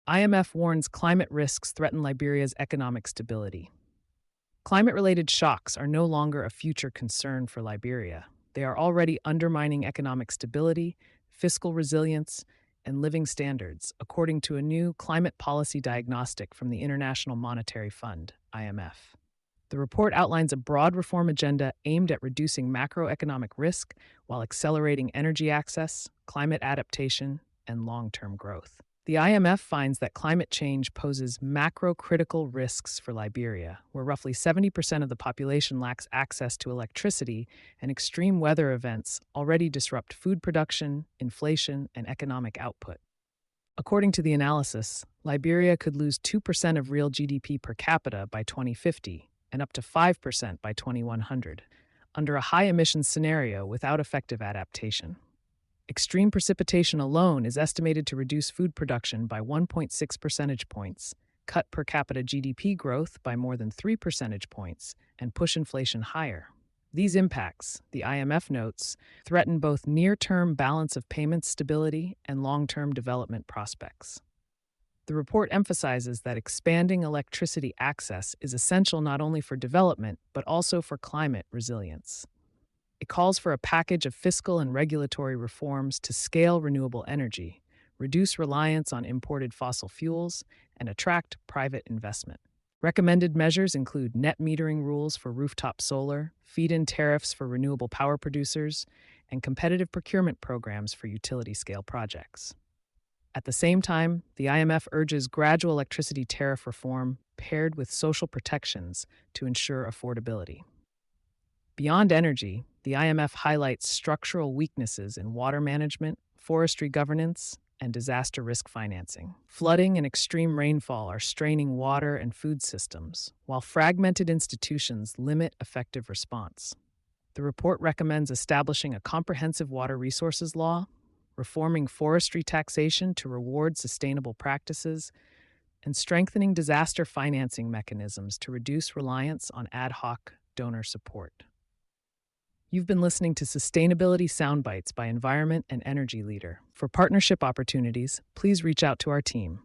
IMF warns climate risks threaten Liberia's economic stability. Climate-related shocks are no longer a future concern for Liberia. They are already undermining economic stability, fiscal resilience, and living standards, according to a new climate policy diagnostic from the International Monetary Fund, IMF. The report outlines a broad reform agenda aimed at reducing macroeconomic risk while accelerating energy access, climate adaptation, and long-term growth. The IMF finds that climate change poses macro-critical risks for Liberia, where roughly 70% of the population lacks access to electricity, and extreme weather events already disrupt food production, inflation, and economic output. According to the analysis, Liberia could lose 2% of real GDP per capita by 2050 and up to 5% by 2100, under a high-emissions scenario without effective adaptation. Extreme precipitation alone is estimated to reduce food production by 1.6 percentage points, cut per capita GDP growth by more than 3 percentage points, and push inflation higher. These impacts, the IMF notes, threaten both near-term balance of payments stability and long-term development prospects. The report emphasizes that expanding electricity access is essential not only for development, but also for climate resilience. It calls for a package of fiscal and regulatory reforms to scale renewable energy, reduce reliance on imported fossil fuels, and attract private investment. Recommended measures include net metering rules for rooftop solar, feed-in tariffs for renewable power producers, and competitive procurement programs for utility-scale projects. At the same time, the IMF urges gradual electricity tariff reform paired with social protections to ensure affordability. Beyond energy, the IMF highlights structural weaknesses in water management, forestry governance, and disaster risk financing. Flooding and extreme rainfall are straining water and food systems, while fragmented institutions limit effective response. The report recommends establishing a comprehensive water resources law, reforming forestry taxation to reward sustainable practices, and strengthening disaster financing mechanisms to reduce reliance on ad hoc donor support. You've been listening to Sustainability Soundbites by Environment and Energy Leader. For partnership opportunities, please reach out to our team.